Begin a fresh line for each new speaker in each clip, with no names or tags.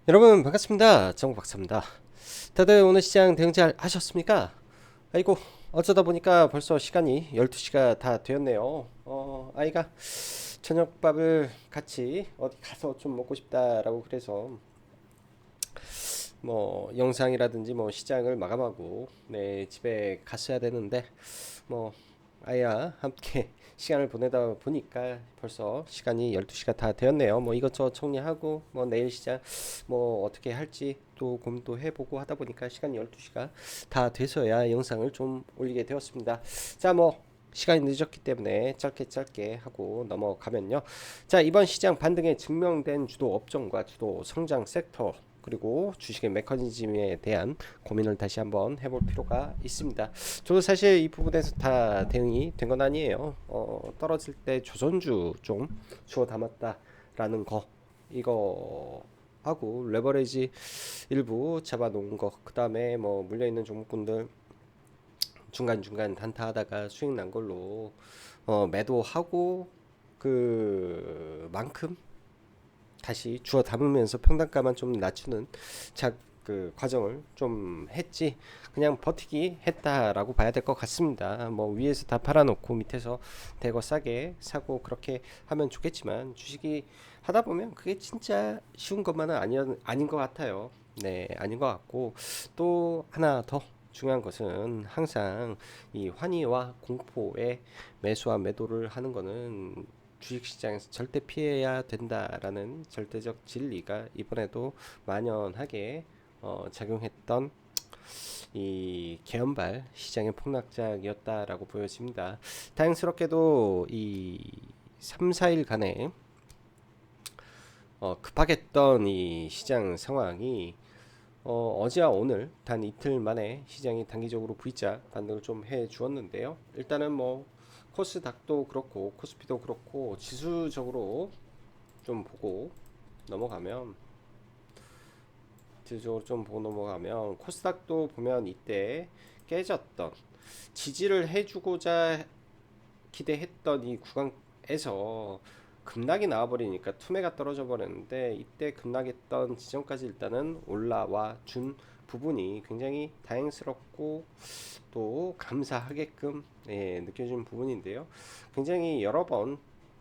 여러분 반갑습니다. 정박사입니다. 다들 오늘 시장 대응 잘 하셨습니까? 아이고 어쩌다 보니까 벌써 시간이 12시가 다 되었네요. 아이가 저녁밥을 같이 어디 가서 좀 먹고 싶다라고 그래서 뭐 영상이라든지 뭐 시장을 마감하고 네 집에 갔어야 되는데 뭐 아이와 함께 시간을 보내다 보니까 벌써 시간이 12시가 다 되었네요. 뭐 이것저것 정리하고 뭐 내일 시장 뭐 어떻게 할지 또 고민도 해보고 하다 보니까 시간이 12시가 다 돼서야 영상을 좀 올리게 되었습니다. 자, 뭐 시간이 늦었기 때문에 짧게 짧게 하고 넘어가면요. 자, 이번 시장 반등에 증명된 주도 업종과 주도 성장 섹터 그리고 주식의 메커니즘에 대한 고민을 다시 한번 해볼 필요가 있습니다. 저도 사실 이 부분에서 다 대응이 된 건 아니에요. 떨어질 때 조선주 좀 주워 담았다라는 거 이거 하고 레버리지 일부 잡아놓은 거, 그 다음에 뭐 물려 있는 종목군들 중간중간 단타하다가 수익 난 걸로 매도하고 그만큼 다시 주워 담으면서 평단가만 좀 낮추는 그 과정을 좀 했지 그냥 버티기 했다라고 봐야 될 것 같습니다. 뭐 위에서 다 팔아놓고 밑에서 대거 싸게 사고 그렇게 하면 좋겠지만 주식이 하다 보면 그게 진짜 쉬운 것만은 아닌 것 같아요. 네, 아닌 것 같고 또 하나 더 중요한 것은 항상 이 환희와 공포에 매수와 매도를 하는 거는 주식시장에서 절대 피해야 된다라는 절대적 진리가 이번에도 만연하게 작용했던 이 개연발 시장의 폭락작이었다라고 보여집니다. 다행스럽게도 이 3, 4일간의 급하겠던 이 시장 상황이 어제와 오늘 단 이틀 만에 시장이 단기적으로 V자 반등을 좀 해 주었는데요. 일단은 뭐 코스닥도 그렇고 코스피도 그렇고 지수적으로 좀 보고 넘어가면 지수적으로 좀 보고 넘어가면 코스닥도 보면 이때 깨졌던 지지를 해주고자 기대했던 이 구간에서 급락이 나와버리니까 투매가 떨어져 버렸는데 이때 급락했던 지점까지 일단은 올라와 준 부분이 굉장히 다행스럽고 또 감사하게끔 느껴지는 부분인데요. 굉장히 여러 번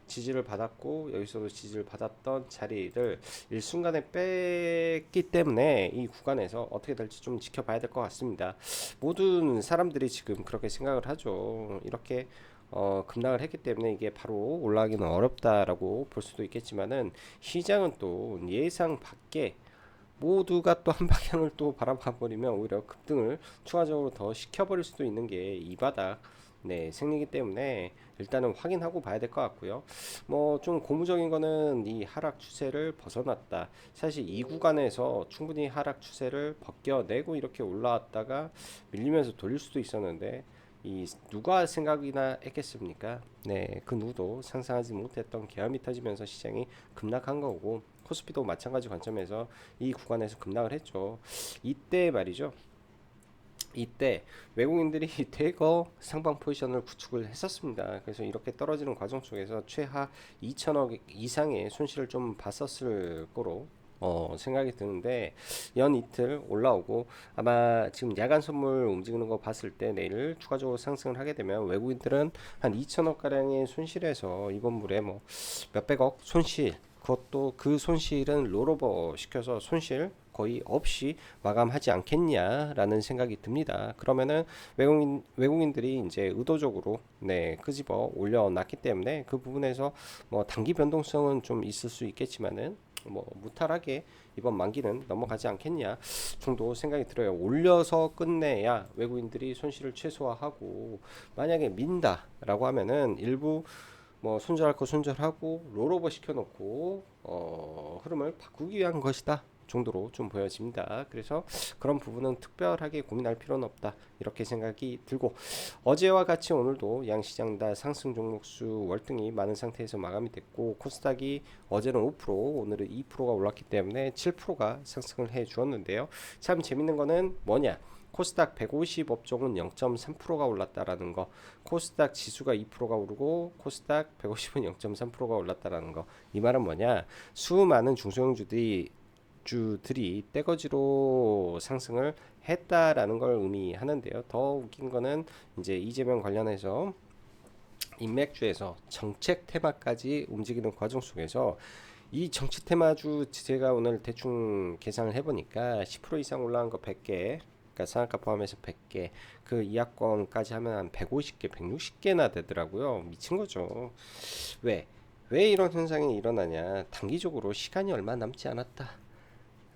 지지를 받았고 여기서도 지지를 받았던 자리를 일순간에 뺐기 때문에 이 구간에서 어떻게 될지 좀 지켜봐야 될 것 같습니다. 모든 사람들이 지금 그렇게 생각을 하죠. 이렇게 급락을 했기 때문에 이게 바로 올라가기는 어렵다라고 볼 수도 있겠지만은 시장은 또 예상 밖에 모두가 또 한 방향을 또 바라봐 버리면 오히려 급등을 추가적으로 더 시켜버릴 수도 있는 게 이 바닥 생리기 때문에 일단은 확인하고 봐야 될 것 같고요. 뭐 좀 고무적인 거는 이 하락 추세를 벗어났다. 사실 이 구간에서 충분히 하락 추세를 벗겨내고 이렇게 올라왔다가 밀리면서 돌릴 수도 있었는데 이 누가 생각이나 했겠습니까? 네, 그 누구도 상상하지 못했던 계엄이 터지면서 시장이 급락한 거고 코스피도 마찬가지 관점에서 이 구간에서 급락을 했죠. 이때 말이죠. 이때 외국인들이 대거 상방 포지션을 구축을 했었습니다. 그래서 이렇게 떨어지는 과정 속에서 최하 2천억 이상의 손실을 좀 봤었을 거로 생각이 드는데 연 이틀 올라오고 아마 지금 야간 선물 움직이는 거 봤을 때 내일 추가적으로 상승을 하게 되면 외국인들은 한 2천억 가량의 손실에서 이번 물에 뭐 몇백억 손실 그것도 그 손실은 롤오버 시켜서 손실 거의 없이 마감하지 않겠냐라는 생각이 듭니다. 그러면은 외국인들이 이제 의도적으로 끄집어 올려놨기 때문에 그 부분에서 뭐 단기 변동성은 좀 있을 수 있겠지만은 뭐 무탈하게 이번 만기는 넘어가지 않겠냐 정도 생각이 들어요. 올려서 끝내야 외국인들이 손실을 최소화하고 만약에 민다라고 하면은 일부 뭐 손절할 거 손절하고 롤오버 시켜놓고 흐름을 바꾸기 위한 것이다 정도로 좀 보여집니다. 그래서 그런 부분은 특별하게 고민할 필요는 없다 이렇게 생각이 들고 어제와 같이 오늘도 양시장 다 상승 종목수 월등히 많은 상태에서 마감이 됐고 코스닥이 어제는 5% 오늘은 2%가 올랐기 때문에 7%가 상승을 해 주었는데요. 참 재밌는 거는 뭐냐? 코스닥 150 업종은 0.3%가 올랐다라는 거, 코스닥 지수가 2%가 오르고 코스닥 150은 0.3%가 올랐다라는 거. 이 말은 뭐냐? 수많은 중소형주들이 잡주들이 떼거지로 상승을 했다라는 걸 의미하는데요. 더 웃긴 거는 이제 이재명 관련해서 인맥주에서 정책 테마까지 움직이는 과정 속에서 이 정치 테마주 제가 오늘 대충 계산을 해보니까 10% 이상 올라간 거 100개, 그러니까 상한가 포함해서 100개, 그 이하권까지 하면 한 150개, 160개나 되더라고요. 미친 거죠. 왜? 왜 이런 현상이 일어나냐? 단기적으로 시간이 얼마 남지 않았다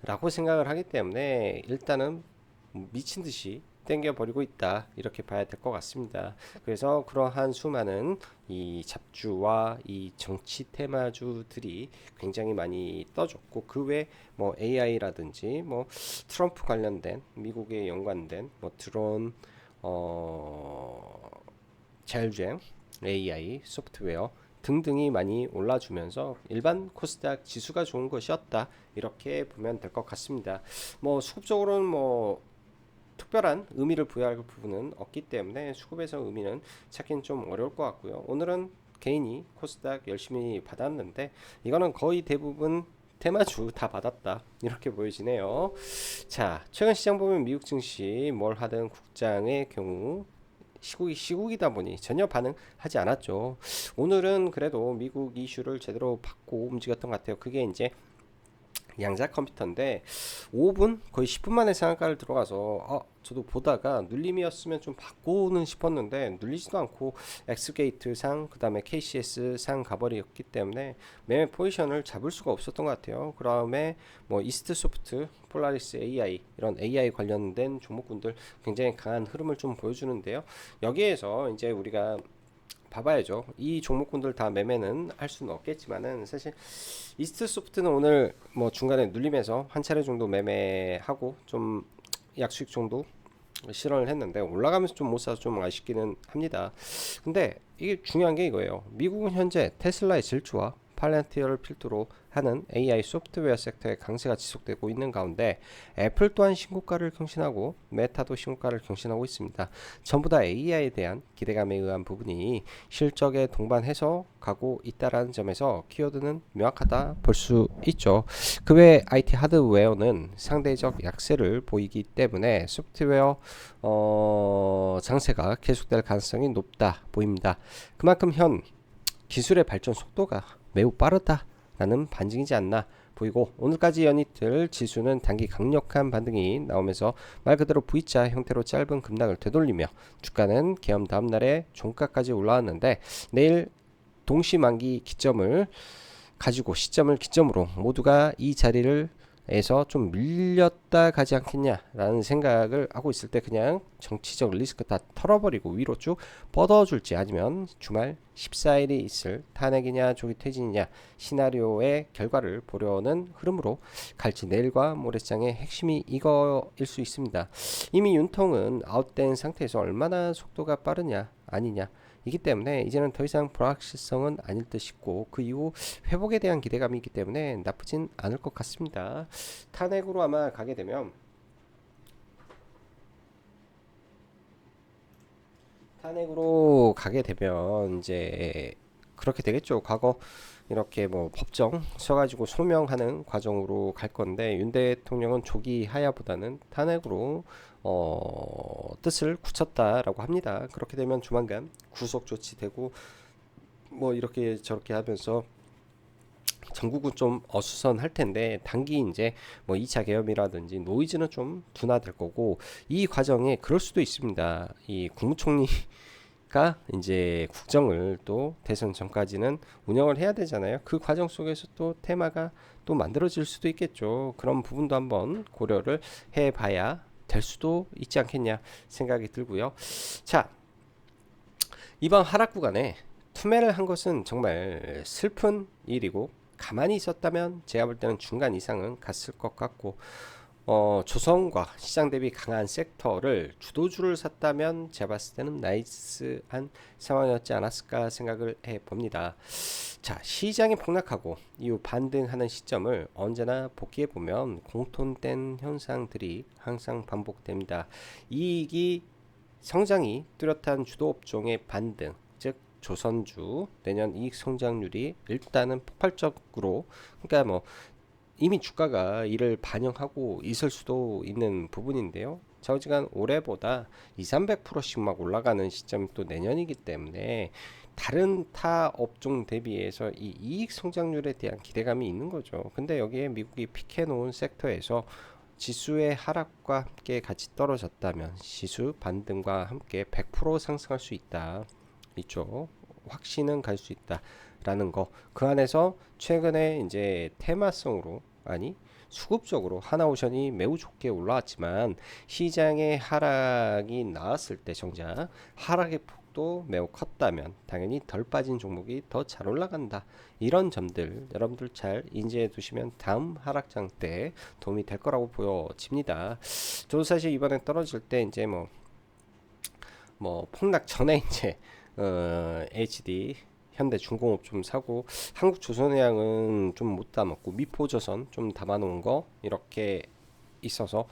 라고 생각을 하기 때문에 일단은 미친 듯이 땡겨버리고 있다 이렇게 봐야 될 것 같습니다. 그래서 그러한 수많은 이 잡주와 이 정치 테마주들이 굉장히 많이 떠줬고, 그 외 뭐 AI라든지 뭐 트럼프 관련된 미국에 연관된 뭐 드론, 어 자율주행 AI 소프트웨어 등등이 많이 올라주면서 일반 코스닥 지수가 좋은 것이었다 이렇게 보면 될 것 같습니다. 뭐 수급적으로는 뭐 특별한 의미를 부여할 부분은 없기 때문에 수급에서 의미는 찾기는 좀 어려울 것 같고요. 오늘은 개인이 코스닥 열심히 받았는데 이거는 거의 대부분 테마주 다 받았다 이렇게 보여지네요. 자, 최근 시장 보면 미국 증시 뭘 하든 국장의 경우 시국이다 보니 전혀 반응하지 않았죠. 오늘은 그래도 미국 이슈를 제대로 받고 움직였던 것 같아요. 그게 이제 양자 컴퓨터인데 5분 거의 10분 만에 상한가를 들어가서 저도 보다가 눌림이었으면 좀 바꾸는 싶었는데 눌리지도 않고 엑스게이트 상 그다음에 KCS 상 가버렸기 때문에 매매 포지션을 잡을 수가 없었던 것 같아요. 그 다음에 뭐 이스트 소프트, 폴라리스 AI 이런 AI 관련된 종목군들 굉장히 강한 흐름을 좀 보여주는데요. 여기에서 이제 우리가 봐봐야죠. 이 종목군들 다 매매는 할 수는 없겠지만은 사실 이스트 소프트는 오늘 뭐 중간에 눌리면서 한 차례 정도 매매하고 좀 약수익 정도 실현을 했는데 올라가면서 좀 못 사서 좀 아쉽기는 합니다. 근데 이게 중요한 게 이거예요. 미국은 현재 테슬라의 질주와 팔란티어를 필두로 하는 AI 소프트웨어 섹터의 강세가 지속되고 있는 가운데 애플 또한 신고가를 경신하고 메타도 신고가를 경신하고 있습니다. 전부 다 AI에 대한 기대감에 의한 부분이 실적에 동반해서 가고 있다라는 점에서 키워드는 명확하다 볼 수 있죠. 그 외 IT 하드웨어는 상대적 약세를 보이기 때문에 소프트웨어 장세가 계속될 가능성이 높다 보입니다. 그만큼 현 기술의 발전 속도가 매우 빠르다라는 반증이지 않나 보이고, 오늘까지 연이틀 지수는 단기 강력한 반등이 나오면서 말 그대로 V자 형태로 짧은 급락을 되돌리며 주가는 개엄 다음날에 종가까지 올라왔는데 내일 동시만기 기점을 가지고 시점을 기점으로 모두가 이 자리를 에서 좀 밀렸다 가지 않겠냐라는 생각을 하고 있을 때 그냥 정치적 리스크 다 털어버리고 위로 쭉 뻗어줄지, 아니면 주말 14일이 있을 탄핵이냐 조기 퇴진이냐 시나리오의 결과를 보려는 흐름으로 갈지 내일과 모레장의 핵심이 이거일 수 있습니다. 이미 윤통은 아웃된 상태에서 얼마나 속도가 빠르냐 아니냐 이기 때문에 이제는 더 이상 불확실성은 아닐 듯 싶고, 그 이후 회복에 대한 기대감이 있기 때문에 나쁘진 않을 것 같습니다. 탄핵으로 아마 가게 되면 이제 그렇게 되겠죠. 과거 이렇게 뭐 법정 서가지고 소명하는 과정으로 갈 건데, 윤 대통령은 조기 하야보다는 탄핵으로 뜻을 굳혔다라고 합니다. 그렇게 되면 조만간 구속 조치되고 뭐 이렇게 저렇게 하면서 전국은 좀 어수선할 텐데, 단기 이제 뭐 2차 계엄이라든지 노이즈는 좀 둔화될 거고, 이 과정에 그럴 수도 있습니다. 이 국무총리가 이제 국정을 또 대선 전까지는 운영을 해야 되잖아요. 그 과정 속에서 또 테마가 또 만들어질 수도 있겠죠. 그런 부분도 한번 고려를 해봐야 될 수도 있지 않겠냐 생각이 들고요. 자, 이번 하락 구간에 투매를 한 것은 정말 슬픈 일이고, 가만히 있었다면 제가 볼 때는 중간 이상은 갔을 것 같고, 조성과 시장 대비 강한 섹터를 주도주를 샀다면 제가 봤을 때는 나이스한 상황이었지 않았을까 생각을 해봅니다. 자, 시장이 폭락하고 이후 반등하는 시점을 언제나 복귀해 보면 공통된 현상들이 항상 반복됩니다. 이익이 성장이 뚜렷한 주도 업종의 반등, 즉 조선주 내년 이익 성장률이 일단은 폭발적으로, 그러니까 뭐 이미 주가가 이를 반영하고 있을 수도 있는 부분인데요. 좌우지간 올해보다 2, 300%씩 막 올라가는 시점이 또 내년이기 때문에 다른 타 업종 대비해서 이 이익 성장률에 대한 기대감이 있는 거죠. 근데 여기에 미국이 픽해 놓은 섹터에서 지수의 하락과 함께 같이 떨어졌다면 지수 반등과 함께 100% 상승할 수 있다. 이쪽 확신은 갈 수 있다라는 거. 그 안에서 최근에 이제 테마성으로 아니 수급적으로 하나오션이 매우 좋게 올라왔지만 시장의 하락이 나왔을 때 정작 하락의 폭도 매우 컸다면 당연히 덜 빠진 종목이 더 잘 올라간다. 이런 점들 여러분들 잘 인지해 두시면 다음 하락장 때 도움이 될 거라고 보여집니다. 저도 사실 이번에 떨어질 때 이제 뭐 폭락 전에 이제 HD 현대중공업 좀 사고 한국조선해양은 좀 못 담았고 미포조선 좀 담아놓은 거 이렇게 있어서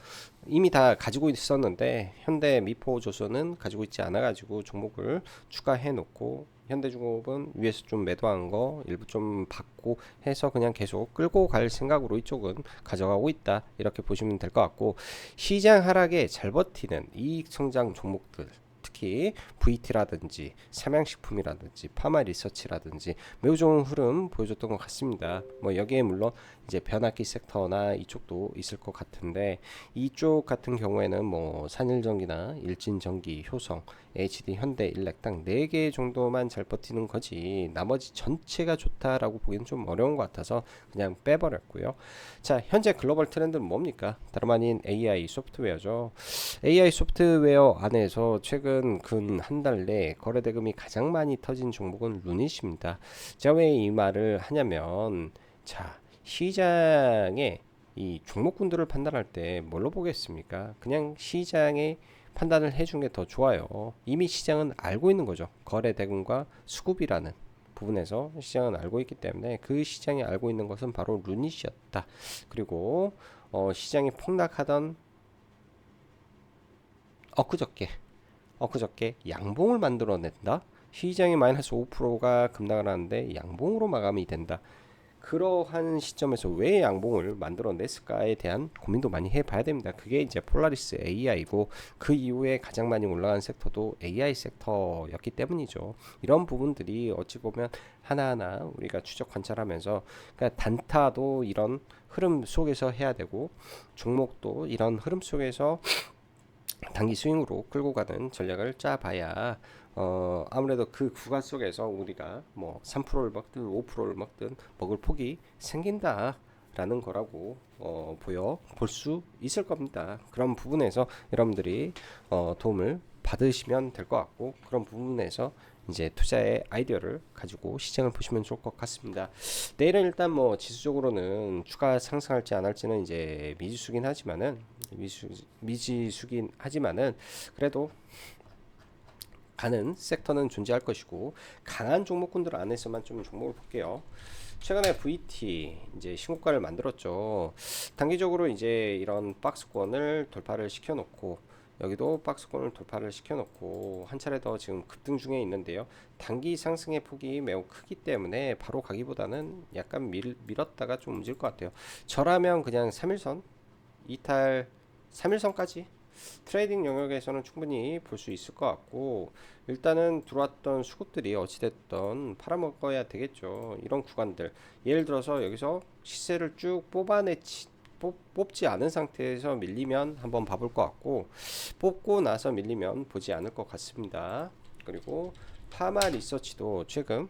이미 다 가지고 있었는데 현대 미포조선은 가지고 있지 않아가지고 종목을 추가해 놓고 현대중공업은 위에서 좀 매도한 거 일부 좀 받고 해서 그냥 계속 끌고 갈 생각으로 이쪽은 가져가고 있다 이렇게 보시면 될 것 같고 시장 하락에 잘 버티는 이익 성장 종목들 특히 VT라든지 삼양식품이라든지 파마리서치라든지 매우 좋은 흐름 보여줬던 것 같습니다. 뭐 여기에 물론 이제 변압기 섹터나 이쪽도 있을 것 같은데 이쪽 같은 경우에는 뭐 산일전기나 일진전기, 효성, HD, 현대, 일렉 딱 4개 정도만 잘 버티는 거지 나머지 전체가 좋다라고 보기는 좀 어려운 것 같아서 그냥 빼버렸고요. 자, 현재 글로벌 트렌드는 뭡니까? 다름 아닌 AI 소프트웨어죠. AI 소프트웨어 안에서 최근 근 한 달 내 거래 대금이 가장 많이 터진 종목은 루닛입니다. 제가 왜 이 말을 하냐면 자, 시장에 이 종목군들을 판단할 때 뭘로 보겠습니까? 그냥 시장의 판단을 해준 게 더 좋아요. 이미 시장은 알고 있는 거죠. 거래 대금과 수급이라는 부분에서 시장은 알고 있기 때문에 그 시장이 알고 있는 것은 바로 루닛이었다. 그리고 시장이 폭락하던 엊그저께 양봉을 만들어낸다. 시장이 마이너스 5%가 급락을 하는데 양봉으로 마감이 된다. 그러한 시점에서 왜 양봉을 만들어냈을까에 대한 고민도 많이 해봐야 됩니다. 그게 이제 폴라리스 AI고 그 이후에 가장 많이 올라간 섹터도 AI 섹터였기 때문이죠. 이런 부분들이 어찌 보면 하나하나 우리가 추적 관찰하면서 그러니까 단타도 이런 흐름 속에서 해야 되고 종목도 이런 흐름 속에서 단기 스윙으로 끌고 가는 전략을 짜봐야 아무래도 그 구간 속에서 우리가 뭐 3%를 먹든 5%를 먹든 먹을 폭이 생긴다라는 거라고 볼 수 있을 겁니다. 그런 부분에서 여러분들이 도움을 받으시면 될 것 같고 그런 부분에서 이제 투자의 아이디어를 가지고 시장을 보시면 좋을 것 같습니다. 내일은 일단 뭐 지수적으로는 추가 상승할지 안 할지는 이제 미지수긴 하지만은 그래도 가는 섹터는 존재할 것이고 강한 종목군들 안에서만 좀 종목을 볼게요. 최근에 VT 이제 신고가를 만들었죠. 단기적으로 이제 이런 박스권을 돌파를 시켜놓고 여기도 박스권을 돌파를 시켜놓고 한 차례 더 지금 급등 중에 있는데요. 단기 상승의 폭이 매우 크기 때문에 바로 가기보다는 약간 밀었다가 좀 움직일 것 같아요. 저라면 그냥 3일선 이탈 3일선까지 트레이딩 영역에서는 충분히 볼 수 있을 것 같고 일단은 들어왔던 수급들이 어찌됐던 팔아먹어야 되겠죠. 이런 구간들 예를 들어서 여기서 시세를 쭉 뽑지 않은 상태에서 밀리면 한번 봐볼 것 같고 뽑고 나서 밀리면 보지 않을 것 같습니다. 그리고 파마 리서치도 최근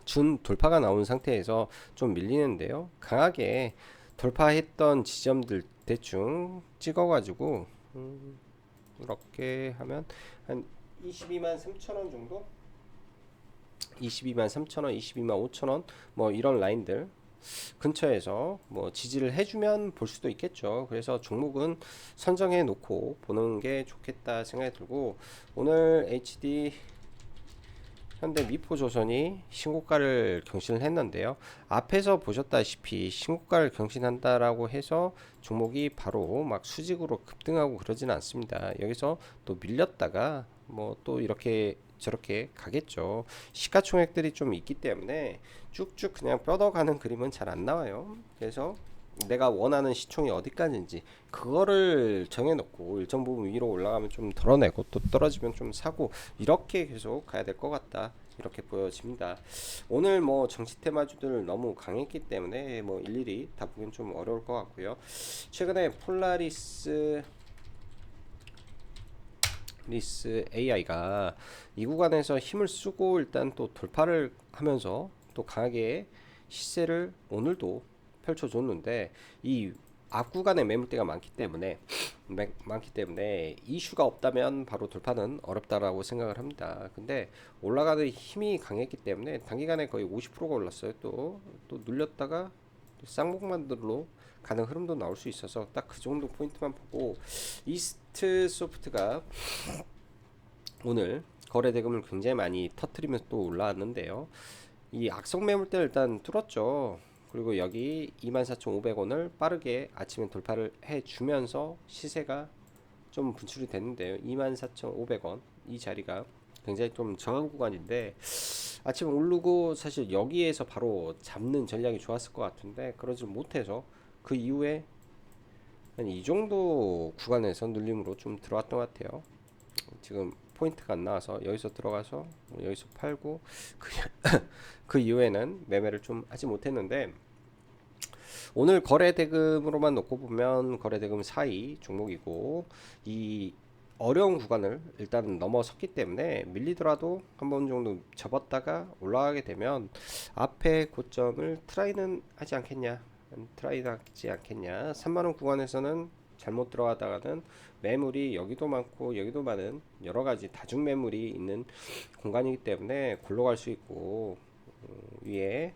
준 돌파가 나온 상태에서 좀 밀리는데요. 강하게 돌파했던 지점들 대충 찍어가지고 이렇게 하면 한 22만 3천원 정도? 22만 3천원, 22만 5천원 뭐 이런 라인들 근처에서 뭐 지지를 해주면 볼 수도 있겠죠. 그래서 종목은 선정해 놓고 보는 게 좋겠다 생각이 들고 오늘 HD 현대 미포조선이 신고가를 경신을 했는데요. 앞에서 보셨다시피 신고가를 경신한다라고 해서 종목이 바로 막 수직으로 급등하고 그러지는 않습니다. 여기서 또 밀렸다가 뭐 또 이렇게 저렇게 가겠죠. 시가총액들이 좀 있기 때문에 쭉쭉 그냥 뻗어가는 그림은 잘 안 나와요. 그래서 내가 원하는 시총이 어디까지인지 그거를 정해놓고 일정 부분 위로 올라가면 좀 덜어내고 또 떨어지면 좀 사고 이렇게 계속 가야 될 것 같다. 이렇게 보여집니다. 오늘 뭐 정치 테마주들 너무 강했기 때문에 뭐 일일이 다 보긴 좀 어려울 것 같고요. 최근에 폴라리스 AI가 이 구간에서 힘을 쓰고 일단 또 돌파를 하면서 또 강하게 시세를 오늘도 펼쳐줬는데 이 앞구간에 매물대가 많기 때문에 이슈가 없다면 바로 돌파는 어렵다라고 생각을 합니다. 근데 올라가는 힘이 강했기 때문에 단기간에 거의 50%가 올랐어요. 또 눌렸다가 쌍봉만들로 가는 흐름도 나올 수 있어서 딱 그 정도 포인트만 보고 이스트 소프트가 오늘 거래 대금을 굉장히 많이 터트리면서 또 올라왔는데요. 이 악성 매물대를 일단 뚫었죠. 그리고 여기 24,500원을 빠르게 아침에 돌파를 해주면서 시세가 좀 분출이 됐는데요. 24,500원 이 자리가 굉장히 좀 저항 구간인데 아침 오르고 사실 여기에서 바로 잡는 전략이 좋았을 것 같은데 그러지 못해서 그 이후에 한 이 정도 구간에서 눌림으로 좀 들어왔던 것 같아요. 지금 포인트가 안 나와서 여기서 들어가서 여기서 팔고 그 이후에는 매매를 좀 하지 못했는데 오늘 거래 대금으로만 놓고 보면 거래 대금 사이 종목이고 이 어려운 구간을 일단 넘어섰기 때문에 밀리더라도 한 번 정도 접었다가 올라가게 되면 앞에 고점을 트라이는 하지 않겠냐 3만원 구간에서는 잘못 들어가다가는 매물이 여기도 많고 여기도 많은 여러가지 다중 매물이 있는 공간이기 때문에 굴러갈 수 있고 위에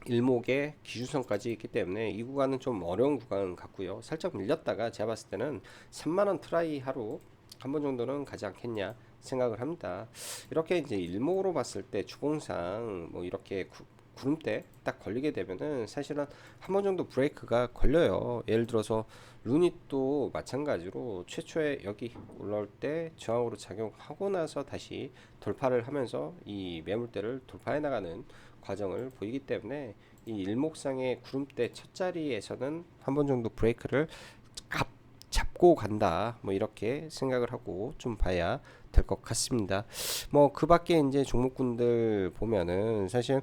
일목의 기준선까지 있기 때문에 이 구간은 좀 어려운 구간 같고요. 살짝 밀렸다가 제가 봤을 때는 3만원 트라이 하루 한 번 정도는 가지 않겠냐 생각을 합니다. 이렇게 이제 일목으로 봤을 때 주봉상 뭐 이렇게 구름대 딱 걸리게 되면은 사실은 한 번 정도 브레이크가 걸려요. 예를 들어서 루닛도 마찬가지로 최초에 여기 올라올 때 저항으로 작용하고 나서 다시 돌파를 하면서 이 매물대를 돌파해 나가는 과정을 보이기 때문에 이 일목상의 구름대 첫 자리에서는 한 번 정도 브레이크를 잡고 간다 뭐 이렇게 생각을 하고 좀 봐야 될 것 같습니다. 뭐 그 밖에 이제 종목군들 보면은 사실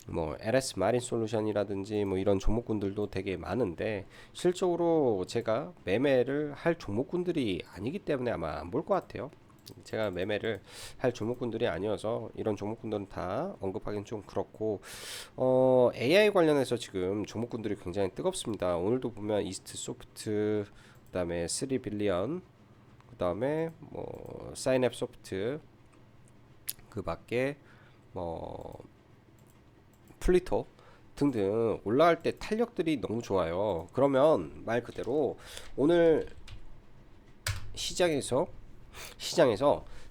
뭐 LS 마린 솔루션이라든지 뭐 이런 종목군들도 되게 많은데 실적으로 제가 매매를 할 종목군들이 아니기 때문에 아마 안 볼 것 같아요. 제가 매매를 할 종목군들이 아니어서 이런 종목군들은 다 언급하기는 좀 그렇고 AI 관련해서 지금 종목군들이 굉장히 뜨겁습니다. 오늘도 보면 이스트 소프트 그다음에 3빌리언 그다음에 뭐 사인앱 소프트 그 밖에 뭐 플리터 등등 올라갈 때 탄력들이 너무 좋아요. 그러면 말 그대로 오늘 시장에서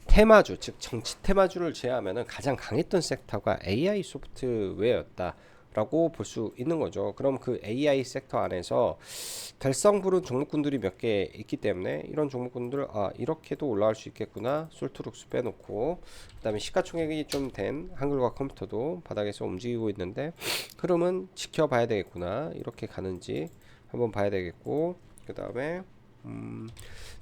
테마주 즉 정치 테마주를 제외하면은 가장 강했던 섹터가 AI 소프트웨어였다라고 볼 수 있는 거죠. 그럼 그 AI 섹터 안에서 달성 부른 종목군들이 몇 개 있기 때문에 이런 종목군들 이렇게도 올라갈 수 있겠구나. 솔트룩스 빼놓고 그다음에 시가총액이 좀 된 한글과 컴퓨터도 바닥에서 움직이고 있는데 흐름은 지켜봐야 되겠구나. 이렇게 가는지 한번 봐야 되겠고 그다음에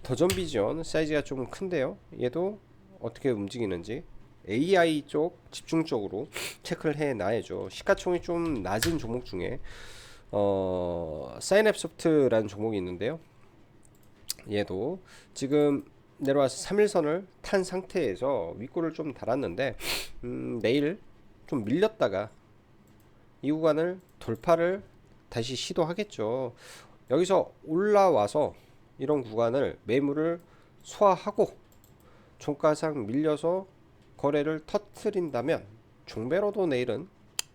더전비전 사이즈가 좀 큰데요. 얘도 어떻게 움직이는지 AI 쪽 집중적으로 체크를 해 놔야죠. 시가총이 좀 낮은 종목 중에 사인앱 소프트라는 종목이 있는데요. 얘도 지금 내려와서 3일선을 탄 상태에서 윗골을 좀 달았는데 내일 좀 밀렸다가 이 구간을 돌파를 다시 시도하겠죠. 여기서 올라와서 이런 구간을 매물을 소화하고 종가상 밀려서 거래를 터트린다면 종배로도 내일은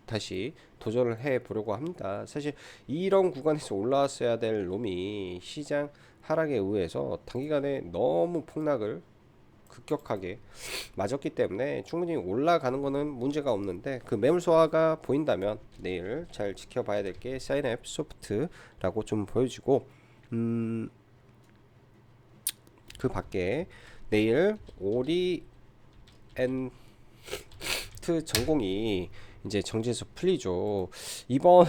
다시 도전을 해 보려고 합니다. 사실 이런 구간에서 올라왔어야 될 놈이 시장 하락에 의해서 단기간에 너무 폭락을 급격하게 맞았기 때문에 충분히 올라가는 거는 문제가 없는데 그 매물 소화가 보인다면 내일 잘 지켜봐야 될 게 사인앱 소프트라고 좀 보여지고 그 밖에 내일 오리 전공이 이제 정지에서 풀리죠. 이번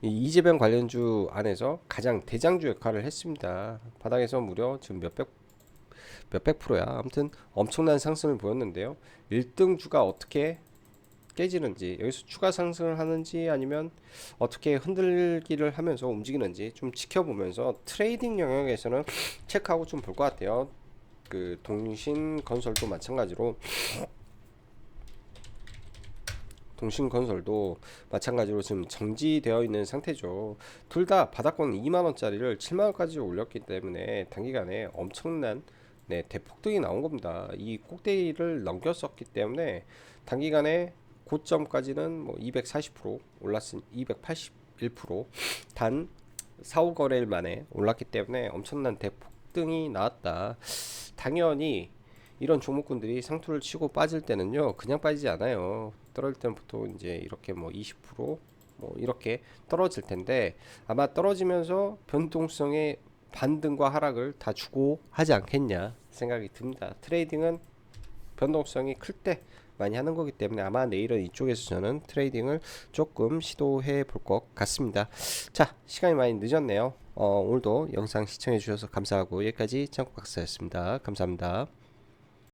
이 이재명 관련주 안에서 가장 대장주 역할을 했습니다. 바닥에서 무려 지금 몇백 프로야. 아무튼 엄청난 상승을 보였는데요. 1등 주가 어떻게 깨지는지, 여기서 추가 상승을 하는지 아니면 어떻게 흔들기를 하면서 움직이는지 좀 지켜보면서 트레이딩 영역에서는 체크하고 좀 볼 것 같아요. 그 동신건설도 마찬가지로 지금 정지되어 있는 상태죠. 둘 다 바닥권 2만원짜리를 7만원까지 올렸기 때문에 단기간에 엄청난 대폭등이 나온 겁니다. 이 꼭대기를 넘겼었기 때문에 단기간에 고점까지는 뭐 240% 올랐으니 281%단 4, 5거래일 만에 올랐기 때문에 엄청난 대폭등이 나왔다. 당연히 이런 종목군들이 상투를 치고 빠질 때는요, 그냥 빠지지 않아요. 떨어질 때는 보통 이제 이렇게 뭐 20% 이렇게 떨어질 텐데, 아마 떨어지면서 변동성의 반등과 하락을 다 주고 하지 않겠냐 생각이 듭니다. 트레이딩은 변동성이 클 때 많이 하는 거기 때문에 아마 내일은 이쪽에서 저는 트레이딩을 조금 시도해 볼 것 같습니다. 자, 시간이 많이 늦었네요. 오늘도 영상 시청해 주셔서 감사하고, 여기까지 창국박사였습니다. 감사합니다.